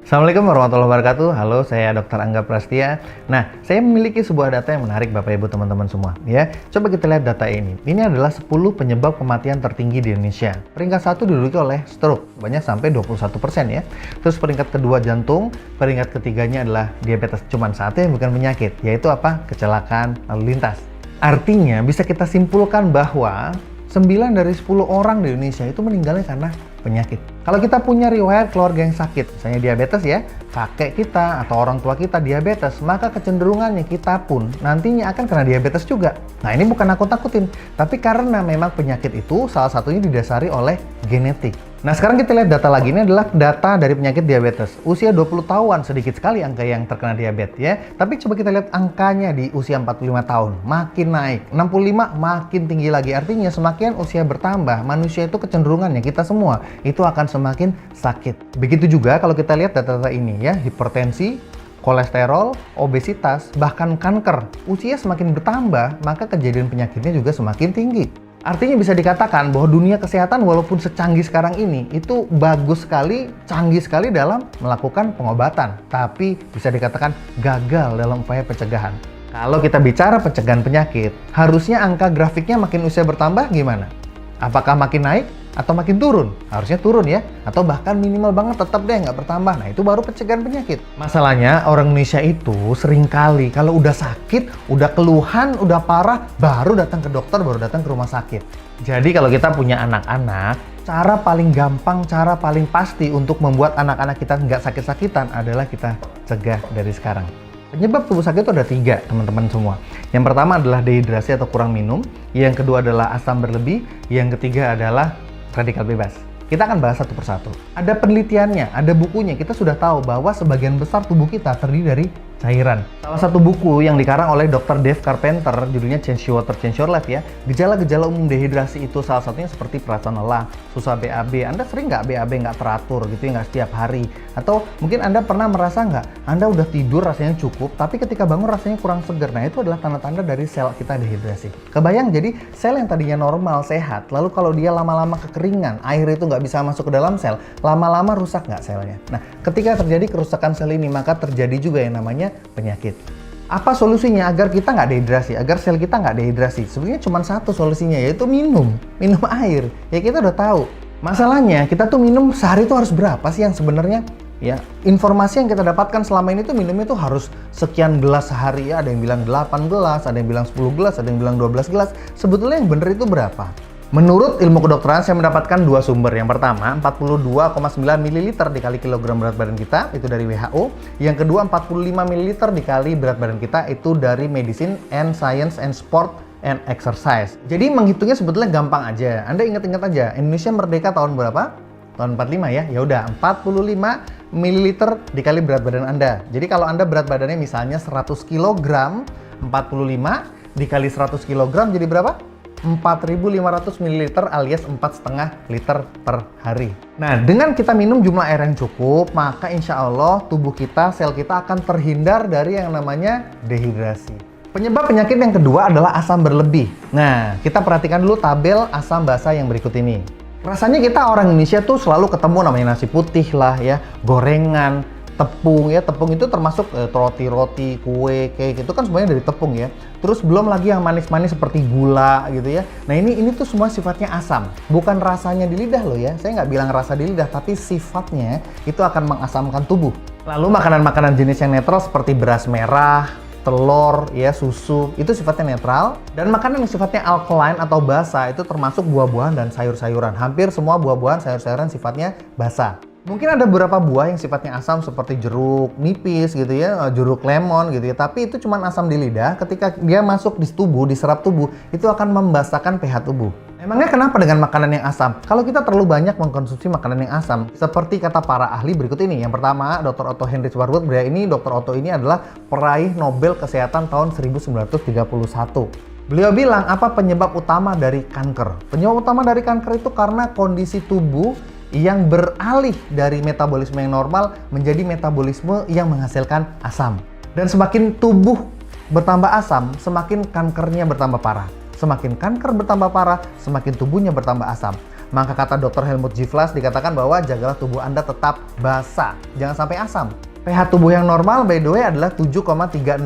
Assalamualaikum warahmatullahi wabarakatuh. Halo, saya Dr. Angga Prastia. Nah, saya memiliki sebuah data yang menarik Bapak Ibu teman-teman semua ya. Coba kita lihat data ini. Ini adalah 10 penyebab kematian tertinggi di Indonesia. Peringkat 1 diduduki oleh stroke, banyak sampai 21% ya. Terus peringkat kedua jantung, peringkat ketiganya adalah diabetes. Cuman satu yang bukan penyakit, yaitu apa? Kecelakaan lalu lintas. Artinya bisa kita simpulkan bahwa 9 dari 10 orang di Indonesia itu meninggalnya karena penyakit. Kalau kita punya riwayat keluarga yang sakit, misalnya diabetes ya, kakek kita atau orang tua kita diabetes, maka kecenderungannya kita pun nantinya akan kena diabetes juga. Nah, ini bukan nakut-nakutin, tapi karena memang penyakit itu salah satunya didasari oleh genetik. Nah, sekarang kita lihat data lagi. Ini adalah data dari penyakit diabetes. Usia 20 tahun sedikit sekali angka yang terkena diabetes ya. Tapi coba kita lihat angkanya di usia 45 tahun. Makin naik. 65 makin tinggi lagi. Artinya semakin usia bertambah, manusia itu kecenderungannya, kita semua, itu akan semakin sakit. Begitu juga kalau kita lihat data-data ini ya. Hipertensi, kolesterol, obesitas, bahkan kanker. Usia semakin bertambah, maka kejadian penyakitnya juga semakin tinggi. Artinya bisa dikatakan bahwa dunia kesehatan walaupun secanggih sekarang ini, itu bagus sekali, canggih sekali dalam melakukan pengobatan. Tapi bisa dikatakan gagal dalam upaya pencegahan. Kalau kita bicara pencegahan penyakit, harusnya angka grafiknya makin usia bertambah gimana? Apakah makin naik atau makin turun? Harusnya turun ya, atau bahkan minimal banget tetap deh nggak bertambah. Nah, itu baru pencegahan penyakit. Masalahnya orang Indonesia itu seringkali kalau udah sakit, udah keluhan, udah parah, baru datang ke dokter, baru datang ke rumah sakit. Jadi kalau kita punya anak-anak, cara paling gampang, cara paling pasti untuk membuat anak-anak kita nggak sakit-sakitan adalah kita cegah dari sekarang. Penyebab tubuh sakit itu ada 3, teman-teman semua. Yang pertama adalah dehidrasi atau kurang minum. Yang kedua adalah asam berlebih. Yang ketiga adalah radikal bebas. Kita akan bahas satu persatu. Ada penelitiannya, ada bukunya. Kita sudah tahu bahwa sebagian besar tubuh kita terdiri dari cairan. Salah satu buku yang dikarang oleh Dr. Dave Carpenter, judulnya Change Your Water, Change Your Life ya. Gejala-gejala umum dehidrasi itu salah satunya seperti perasaan lelah, susah BAB. Anda sering nggak BAB nggak teratur gitu ya, nggak setiap hari? Atau mungkin Anda pernah merasa nggak, Anda udah tidur rasanya cukup, tapi ketika bangun rasanya kurang segar. Nah, itu adalah tanda-tanda dari sel kita dehidrasi. Kebayang, jadi sel yang tadinya normal, sehat, lalu kalau dia lama-lama kekeringan, air itu nggak bisa masuk ke dalam sel, lama-lama rusak nggak selnya? Nah, ketika terjadi kerusakan sel ini, maka terjadi juga yang namanya penyakit. Apa solusinya agar kita nggak dehidrasi, agar sel kita nggak dehidrasi? Sebenarnya cuma satu solusinya, yaitu minum air. Ya, kita udah tahu. Masalahnya kita tuh minum sehari itu harus berapa sih yang sebenarnya? Ya, informasi yang kita dapatkan selama ini tuh minumnya tuh harus sekian gelas sehari ya. Ada yang bilang 8 gelas, ada yang bilang 10 gelas, ada yang bilang 12 gelas. Sebetulnya yang bener itu berapa? Menurut ilmu kedokteran, saya mendapatkan 2 sumber. Yang pertama, 42,9 ml dikali kilogram berat badan kita, itu dari WHO. Yang kedua, 45 ml dikali berat badan kita, itu dari Medicine and Science and Sport and Exercise. Jadi menghitungnya sebetulnya gampang aja. Anda ingat-ingat aja, Indonesia merdeka tahun berapa? Tahun 45 ya. Ya udah, 45 ml dikali berat badan Anda. Jadi kalau Anda berat badannya misalnya 100 kg, 45 dikali 100 kg jadi berapa? 4.500 ml alias 4,5 liter per hari. Nah, dengan kita minum jumlah air yang cukup, maka insya Allah tubuh kita, sel kita akan terhindar dari yang namanya dehidrasi. Penyebab penyakit yang kedua adalah asam berlebih. Nah, kita perhatikan dulu tabel asam basa yang berikut ini. Rasanya kita orang Indonesia tuh selalu ketemu namanya nasi putih lah ya, gorengan, tepung ya. Tepung itu termasuk roti-roti, kue, cake, itu kan semuanya dari tepung ya. Terus belum lagi yang manis-manis seperti gula gitu ya. Nah, ini tuh semua sifatnya asam. Bukan rasanya di lidah loh ya. Saya nggak bilang rasa di lidah, tapi sifatnya itu akan mengasamkan tubuh. Lalu makanan-makanan jenis yang netral seperti beras merah, telur, ya, susu, itu sifatnya netral. Dan makanan yang sifatnya alkaline atau basa itu termasuk buah-buahan dan sayur-sayuran. Hampir semua buah-buahan, sayur-sayuran sifatnya basa. Mungkin ada beberapa buah yang sifatnya asam seperti jeruk nipis gitu ya, jeruk lemon gitu ya. Tapi itu cuma asam di lidah, ketika dia masuk di tubuh, diserap tubuh, itu akan membasahkan pH tubuh. Emangnya kenapa dengan makanan yang asam? Kalau kita terlalu banyak mengkonsumsi makanan yang asam, seperti kata para ahli berikut ini. Yang pertama, Dr. Otto Heinrich Warburg. Dr. Otto ini adalah peraih Nobel Kesehatan tahun 1931. Beliau bilang, apa penyebab utama dari kanker? Penyebab utama dari kanker itu karena kondisi tubuh yang beralih dari metabolisme yang normal menjadi metabolisme yang menghasilkan asam. Dan semakin tubuh bertambah asam, semakin kankernya bertambah parah. Semakin kanker bertambah parah, semakin tubuhnya bertambah asam. Maka kata Dr. Helmut Givlas dikatakan bahwa jagalah tubuh Anda tetap basah, jangan sampai asam. pH tubuh yang normal by the way adalah 7,365.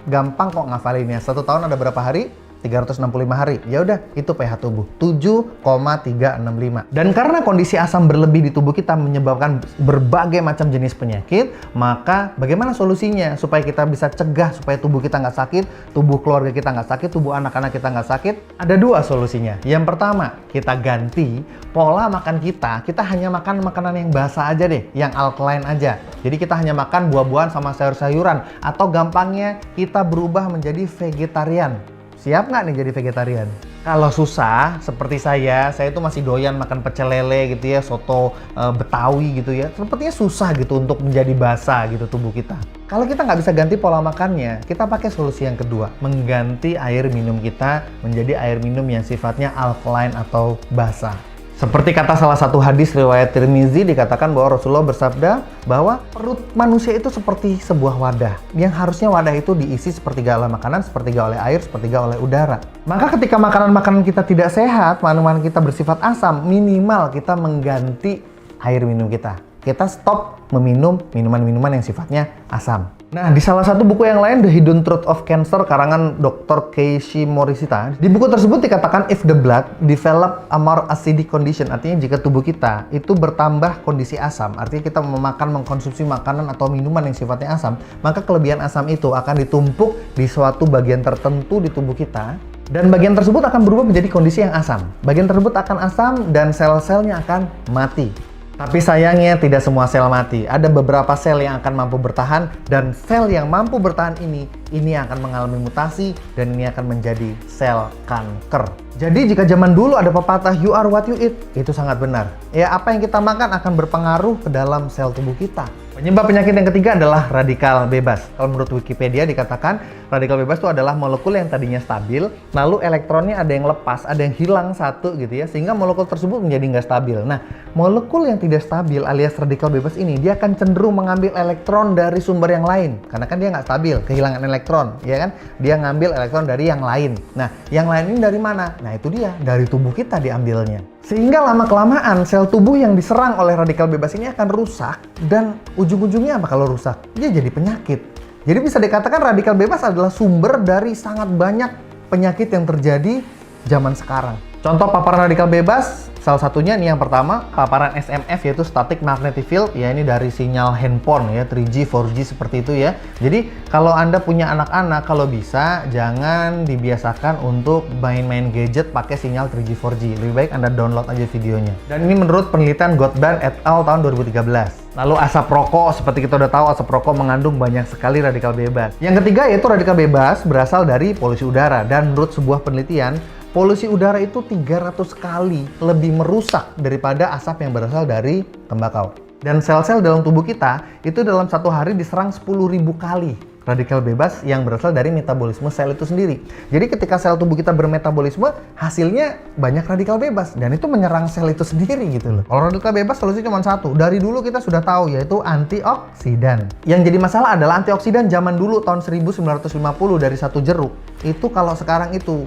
Gampang kok ngafalinnya. 1 tahun ada berapa hari? 365 hari. Ya udah, itu pH tubuh 7,365. Dan karena kondisi asam berlebih di tubuh kita menyebabkan berbagai macam jenis penyakit, maka bagaimana solusinya supaya kita bisa cegah supaya tubuh kita nggak sakit, tubuh keluarga kita nggak sakit, tubuh anak-anak kita nggak sakit? Ada 2 solusinya. Yang pertama, kita ganti pola makan kita. Kita hanya makan makanan yang basah aja deh, yang alkaline aja. Jadi kita hanya makan buah-buahan sama sayur-sayuran, atau gampangnya kita berubah menjadi vegetarian. Siap nggak nih jadi vegetarian? Kalau susah, seperti saya itu masih doyan makan pecel lele gitu ya, soto Betawi gitu ya. Sepertinya susah gitu untuk menjadi basah gitu tubuh kita. Kalau kita nggak bisa ganti pola makannya, kita pakai solusi yang kedua. Mengganti air minum kita menjadi air minum yang sifatnya alkaline atau basah. Seperti kata salah satu hadis riwayat Tirmizi, dikatakan bahwa Rasulullah bersabda bahwa perut manusia itu seperti sebuah wadah, yang harusnya wadah itu diisi sepertiga oleh makanan, sepertiga oleh air, sepertiga oleh udara. Maka ketika makanan-makanan kita tidak sehat, makanan kita bersifat asam, minimal kita mengganti air minum kita. Kita stop meminum minuman-minuman yang sifatnya asam. Nah, di salah satu buku yang lain, The Hidden Truth of Cancer, karangan Dr. Keiichi Morishita, di buku tersebut dikatakan if the blood develop a more acidic condition, artinya jika tubuh kita itu bertambah kondisi asam, artinya kita mengkonsumsi makanan atau minuman yang sifatnya asam, maka kelebihan asam itu akan ditumpuk di suatu bagian tertentu di tubuh kita, dan bagian tersebut akan berubah menjadi kondisi yang asam. Bagian tersebut akan asam dan sel-selnya akan mati. Tapi sayangnya tidak semua sel mati. Ada beberapa sel yang akan mampu bertahan, dan sel yang mampu bertahan ini akan mengalami mutasi dan ini akan menjadi sel kanker. Jadi jika zaman dulu ada pepatah you are what you eat, itu sangat benar. Ya, apa yang kita makan akan berpengaruh ke dalam sel tubuh kita. Penyebab penyakit yang ketiga adalah radikal bebas. Kalau menurut Wikipedia dikatakan radikal bebas itu adalah molekul yang tadinya stabil, lalu elektronnya ada yang lepas, ada yang hilang satu gitu ya, sehingga molekul tersebut menjadi nggak stabil. Nah, molekul yang tidak stabil alias radikal bebas ini, dia akan cenderung mengambil elektron dari sumber yang lain. Karena kan dia nggak stabil, kehilangan elektron, ya kan? Dia ngambil elektron dari yang lain. Nah, yang lain ini dari mana? Nah, itu dia, dari tubuh kita diambilnya. Sehingga lama-kelamaan sel tubuh yang diserang oleh radikal bebas ini akan rusak, dan ujung-ujungnya apa kalau rusak? Dia jadi penyakit. Jadi bisa dikatakan radikal bebas adalah sumber dari sangat banyak penyakit yang terjadi zaman sekarang. Contoh paparan radikal bebas, salah satunya nih yang pertama, paparan SMF yaitu static magnetic field, ya ini dari sinyal handphone ya, 3G, 4G seperti itu ya. Jadi kalau Anda punya anak-anak, kalau bisa jangan dibiasakan untuk main-main gadget pakai sinyal 3G, 4G. Lebih baik Anda download aja videonya. Dan ini menurut penelitian Gottband et al. Tahun 2013. Lalu asap rokok, seperti kita udah tahu asap rokok mengandung banyak sekali radikal bebas. Yang ketiga yaitu radikal bebas berasal dari polusi udara, dan menurut sebuah penelitian, polusi udara itu 300 kali lebih merusak daripada asap yang berasal dari tembakau. Dan sel-sel dalam tubuh kita itu dalam satu hari diserang 10.000 kali radikal bebas yang berasal dari metabolisme sel itu sendiri. Jadi ketika sel tubuh kita bermetabolisme, hasilnya banyak radikal bebas, dan itu menyerang sel itu sendiri gitu loh. Kalau radikal bebas solusi cuma satu, dari dulu kita sudah tahu, yaitu antioksidan. Yang jadi masalah adalah antioksidan zaman dulu tahun 1950 dari satu jeruk. Itu kalau sekarang itu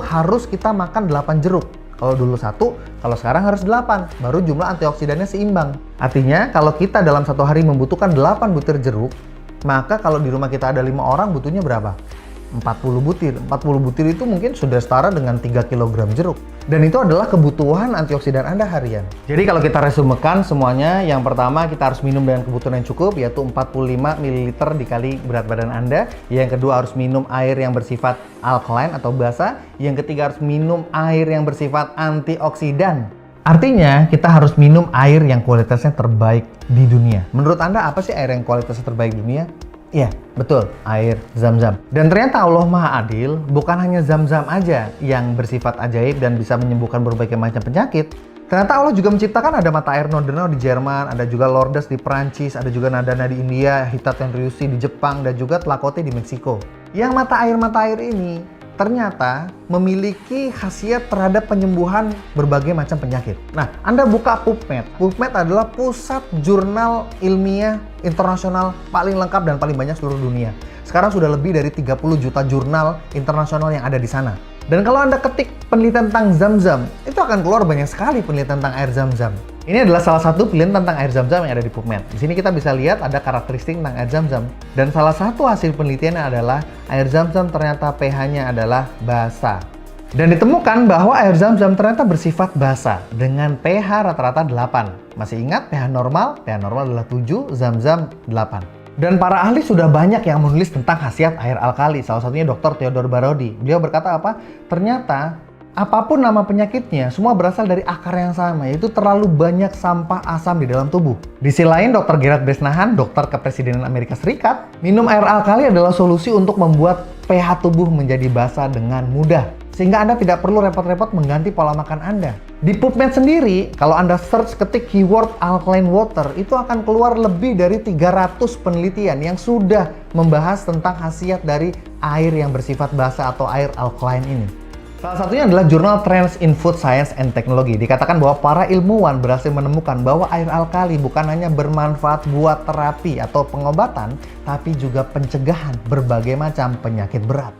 harus kita makan 8 jeruk. Kalau dulu 1, kalau sekarang harus 8, baru jumlah antioksidannya seimbang. Artinya kalau kita dalam satu hari membutuhkan 8 butir jeruk, maka kalau di rumah kita ada 5 orang, butuhnya berapa? 40 butir. 40 butir itu mungkin sudah setara dengan 3 kg jeruk. Dan itu adalah kebutuhan antioksidan Anda harian. Jadi kalau kita resumekan semuanya, yang pertama kita harus minum dengan kebutuhan yang cukup, yaitu 45 ml dikali berat badan Anda. Yang kedua harus minum air yang bersifat alkaline atau basah. Yang ketiga harus minum air yang bersifat antioksidan. Artinya kita harus minum air yang kualitasnya terbaik di dunia. Menurut Anda apa sih air yang kualitasnya terbaik di dunia? Iya, betul, air Zam-Zam. Dan ternyata Allah Maha Adil, bukan hanya Zam-Zam aja yang bersifat ajaib dan bisa menyembuhkan berbagai macam penyakit. Ternyata Allah juga menciptakan ada mata air Nordernau di Jerman, ada juga Lourdes di Perancis, ada juga Nadana di India, Hitat Ryusi di Jepang, dan juga Tlakote di Meksiko. Yang mata air ini ternyata memiliki khasiat terhadap penyembuhan berbagai macam penyakit. Nah, Anda buka PubMed. PubMed adalah pusat jurnal ilmiah internasional paling lengkap dan paling banyak seluruh dunia. Sekarang sudah lebih dari 30 juta jurnal internasional yang ada di sana. Dan kalau Anda ketik penelitian tentang Zam-Zam, itu akan keluar banyak sekali penelitian tentang air Zam-Zam. Ini adalah salah satu penelitian tentang air Zam-Zam yang ada di PubMed. Di sini kita bisa lihat ada karakteristik tentang air Zam-Zam. Dan salah satu hasil penelitiannya adalah air Zam-Zam ternyata pH-nya adalah basa. Dan ditemukan bahwa air Zam-Zam ternyata bersifat basa dengan pH rata-rata 8. Masih ingat pH normal? pH normal adalah 7, Zam-Zam 8. Dan para ahli sudah banyak yang menulis tentang khasiat air alkali. Salah satunya Dr. Theodore Barodi. Beliau berkata apa? Ternyata apapun nama penyakitnya, semua berasal dari akar yang sama, yaitu terlalu banyak sampah asam di dalam tubuh. Di sisi lain, Dr. Gerard Bresnahan, dokter kepresidenan Amerika Serikat, minum air alkali adalah solusi untuk membuat pH tubuh menjadi basa dengan mudah. Sehingga Anda tidak perlu repot-repot mengganti pola makan Anda. Di PubMed sendiri, kalau Anda search ketik keyword alkaline water, itu akan keluar lebih dari 300 penelitian yang sudah membahas tentang khasiat dari air yang bersifat basa atau air alkaline ini. Salah satunya adalah jurnal Trends in Food Science and Technology. Dikatakan bahwa para ilmuwan berhasil menemukan bahwa air alkali bukan hanya bermanfaat buat terapi atau pengobatan, tapi juga pencegahan berbagai macam penyakit berat.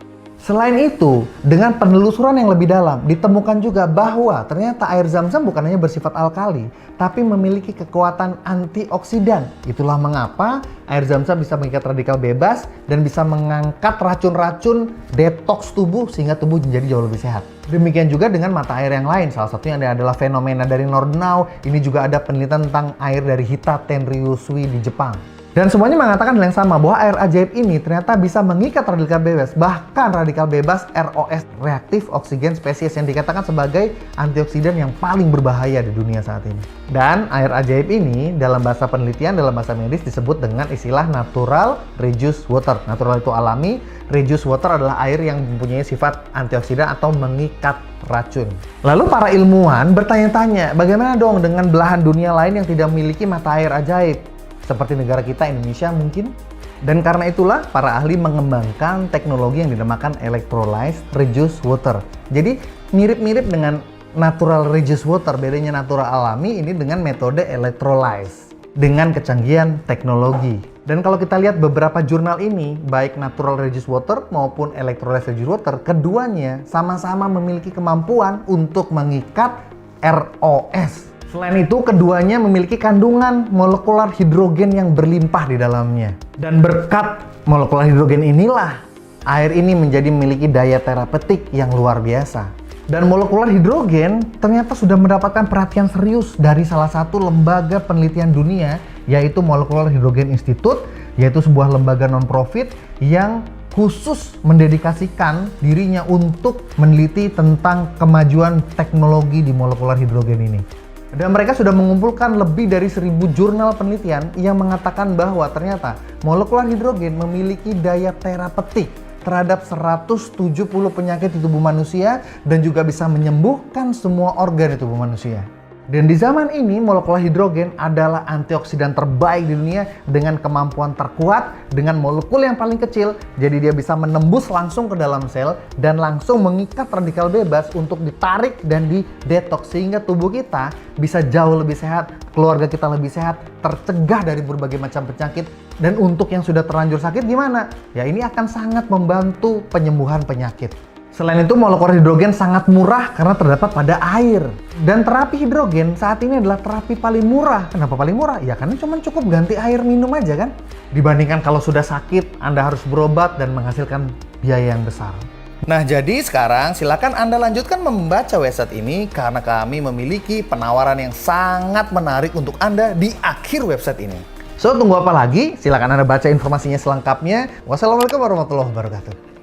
Selain itu, dengan penelusuran yang lebih dalam, ditemukan juga bahwa ternyata air Zam-Zam bukan hanya bersifat alkali, tapi memiliki kekuatan antioksidan. Itulah mengapa air Zam-Zam bisa mengikat radikal bebas dan bisa mengangkat racun-racun detoks tubuh sehingga tubuh menjadi jauh lebih sehat. Demikian juga dengan mata air yang lain, salah satunya adalah fenomena dari Nordenau. Ini juga ada penelitian tentang air dari Hita Tenryusui di Jepang. Dan semuanya mengatakan hal yang sama, bahwa air ajaib ini ternyata bisa mengikat radikal bebas, bahkan radikal bebas ROS, reaktif oksigen spesies, yang dikatakan sebagai antioksidan yang paling berbahaya di dunia saat ini. Dan air ajaib ini dalam bahasa penelitian, dalam bahasa medis disebut dengan istilah natural reduced water. Natural itu alami, reduced water adalah air yang mempunyai sifat antioksidan atau mengikat racun. Lalu para ilmuwan bertanya-tanya, bagaimana dong dengan belahan dunia lain yang tidak memiliki mata air ajaib? Seperti negara kita, Indonesia mungkin. Dan karena itulah para ahli mengembangkan teknologi yang dinamakan electrolyzed reduced water. Jadi mirip-mirip dengan natural reduced water, bedanya natural alami ini dengan metode electrolyze dengan kecanggihan teknologi. Dan kalau kita lihat beberapa jurnal ini, baik natural reduced water maupun electrolyzed reduced water, keduanya sama-sama memiliki kemampuan untuk mengikat ROS. Selain itu, keduanya memiliki kandungan molekular hidrogen yang berlimpah di dalamnya. Dan berkat molekular hidrogen inilah, air ini menjadi memiliki daya terapeutik yang luar biasa. Dan molekular hidrogen ternyata sudah mendapatkan perhatian serius dari salah satu lembaga penelitian dunia, yaitu Molecular Hydrogen Institute, yaitu sebuah lembaga non-profit yang khusus mendedikasikan dirinya untuk meneliti tentang kemajuan teknologi di molekular hidrogen ini. Dan mereka sudah mengumpulkan lebih dari 1000 jurnal penelitian yang mengatakan bahwa ternyata molekular hidrogen memiliki daya terapeutik terhadap 170 penyakit di tubuh manusia dan juga bisa menyembuhkan semua organ di tubuh manusia. Dan di zaman ini, molekular hidrogen adalah antioksidan terbaik di dunia dengan kemampuan terkuat, dengan molekul yang paling kecil, jadi dia bisa menembus langsung ke dalam sel dan langsung mengikat radikal bebas untuk ditarik dan didetoks, sehingga tubuh kita bisa jauh lebih sehat, keluarga kita lebih sehat, tercegah dari berbagai macam penyakit. Dan untuk yang sudah terlanjur sakit gimana? Ya ini akan sangat membantu penyembuhan penyakit. Selain itu, molekular hidrogen sangat murah karena terdapat pada air. Dan terapi hidrogen saat ini adalah terapi paling murah. Kenapa paling murah? Ya karena cuma cukup ganti air minum aja kan. Dibandingkan kalau sudah sakit, Anda harus berobat dan menghasilkan biaya yang besar. Nah, jadi sekarang silakan Anda lanjutkan membaca website ini karena kami memiliki penawaran yang sangat menarik untuk Anda di akhir website ini. So, tunggu apa lagi? Silakan Anda baca informasinya selengkapnya. Wassalamualaikum warahmatullahi wabarakatuh.